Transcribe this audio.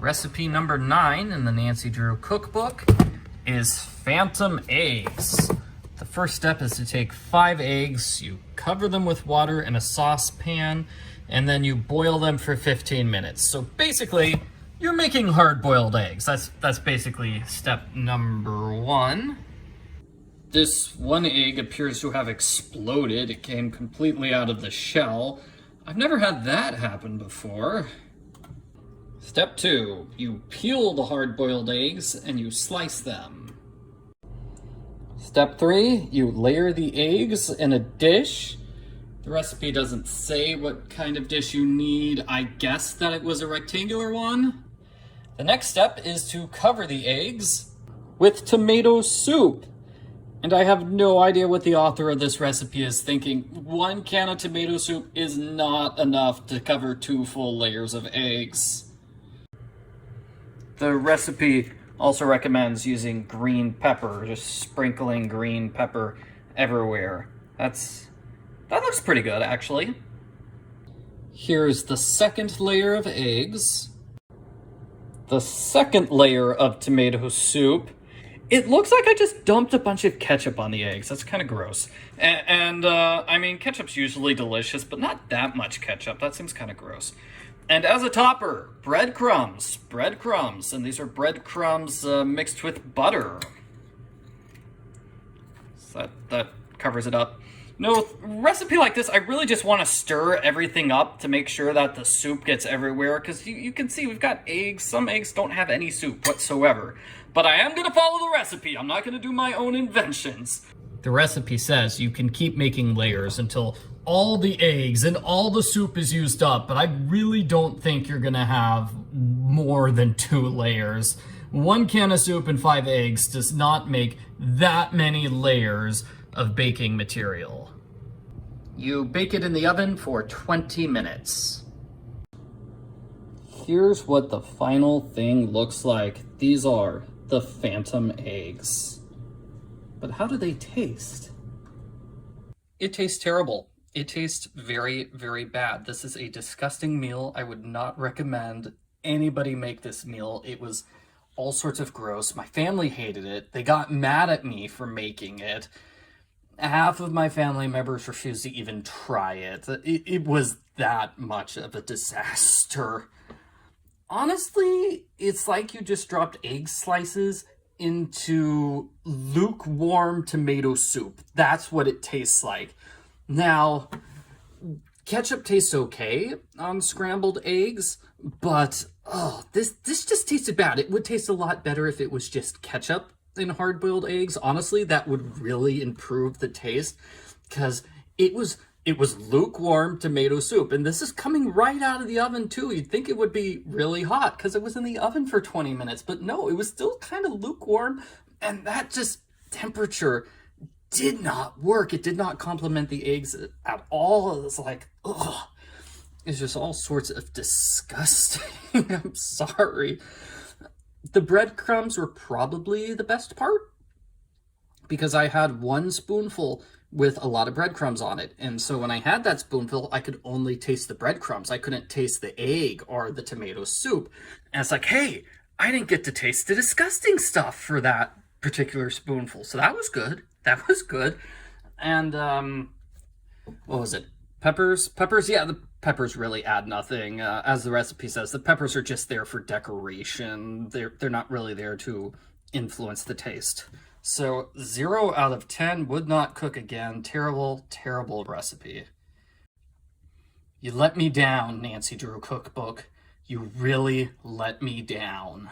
Recipe number 9 in the Nancy Drew Cookbook is phantom eggs. The first step is to take 5 eggs, you cover them with water in a saucepan, and then you boil them for 15 minutes. So basically, you're making hard-boiled eggs. That's basically step number 1. This one egg appears to have exploded. It came completely out of the shell. I've never had that happen before. Step 2, you peel the hard-boiled eggs and you slice them. Step 3, you layer the eggs in a dish. The recipe doesn't say what kind of dish you need. I guess that it was a rectangular one. The next step is to cover the eggs with tomato soup. And I have no idea what the author of this recipe is thinking. 1 can of tomato soup is not enough to cover 2 full layers of eggs. The recipe also recommends using green pepper, just sprinkling green pepper everywhere. That looks pretty good, actually. Here's the second layer of eggs. The second layer of tomato soup. It looks like I just dumped a bunch of ketchup on the eggs. That's kind of gross. I mean, ketchup's usually delicious, but not that much ketchup. That seems kind of gross. And as a topper, breadcrumbs. Breadcrumbs. And these are breadcrumbs mixed with butter. So that covers it up. No, recipe like this, I really just want to stir everything up to make sure that the soup gets everywhere. Because you can see we've got eggs. Some eggs don't have any soup whatsoever. But I am going to follow the recipe. I'm not going to do my own inventions. The recipe says you can keep making layers until all the eggs and all the soup is used up, but I really don't think you're gonna have more than 2 layers. 1 can of soup and 5 eggs does not make that many layers of baking material. You bake it in the oven for 20 minutes. Here's what the final thing looks like. These are the phantom eggs. But how do they taste? It tastes terrible. It tastes very, very bad. This is a disgusting meal. I would not recommend anybody make this meal. It was all sorts of gross. My family hated it. They got mad at me for making it. Half of my family members refused to even try it. It was that much of a disaster. Honestly, it's like you just dropped egg slices into lukewarm tomato soup. That's what it tastes like. Now, ketchup tastes okay on scrambled eggs, but this just tasted bad. It would taste a lot better if it was just ketchup in hard-boiled eggs. Honestly, that would really improve the taste, because it was lukewarm tomato soup, and this is coming right out of the oven too. You'd think it would be really hot because it was in the oven for 20 minutes, but no, it was still kind of lukewarm, and that just temperature did not work. It did not complement the eggs at all. It was like, ugh. It's just all sorts of disgusting. I'm sorry. The breadcrumbs were probably the best part, because I had 1 spoonful with a lot of breadcrumbs on it. And so when I had that spoonful, I could only taste the breadcrumbs. I couldn't taste the egg or the tomato soup. And it's like, hey, I didn't get to taste the disgusting stuff for that particular spoonful. So that was good. That was good. And, what was it? Peppers? Peppers? Yeah, the peppers really add nothing. As the recipe says, the peppers are just there for decoration. They're not really there to influence the taste. So 0 out of 10, would not cook again. Terrible, terrible recipe. You let me down, Nancy Drew Cookbook. You really let me down.